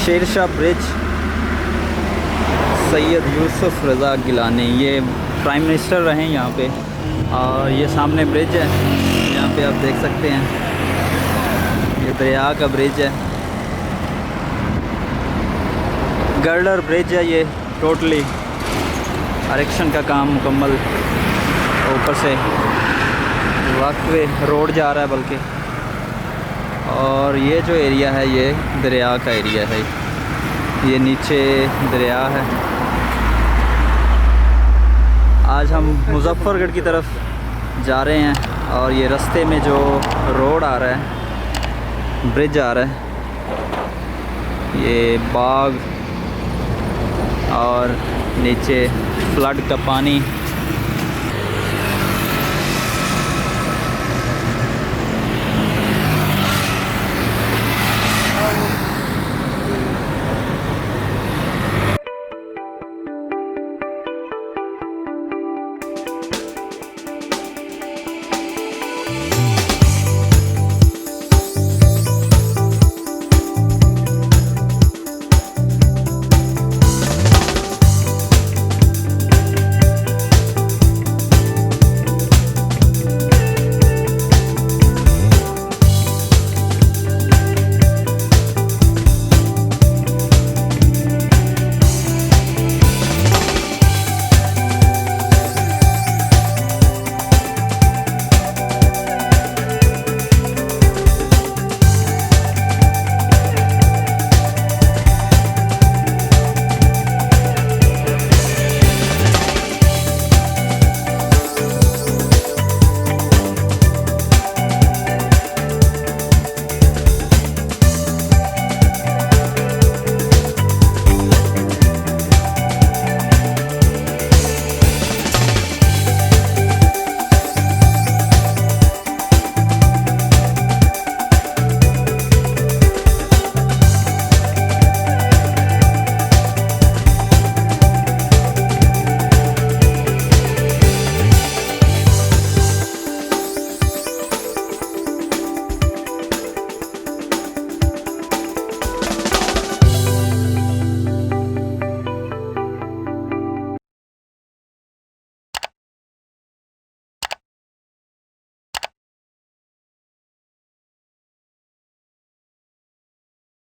Sher Shah bridge, Syed Yusuf रज़ा गिलानी, ये prime minister रहे यहाँ पे। और ये सामने ब्रिज है, यहाँ पे आप देख सकते हैं, ये दरिया का ब्रिज है। गर्डर ब्रिज है ये, टोटली अरेक्शन का काम मुकम्मल, ऊपर से वाकवे रोड जा रहा है बल्कि। और ये जो एरिया है ये दरिया का एरिया है, ये नीचे दरिया है। आज हम मुजफ्फरगढ़ की तरफ जा रहे हैं और ये रास्ते में जो रोड आ रहा है, ब्रिज आ रहा है, ये बाग और नीचे फ्लड का पानी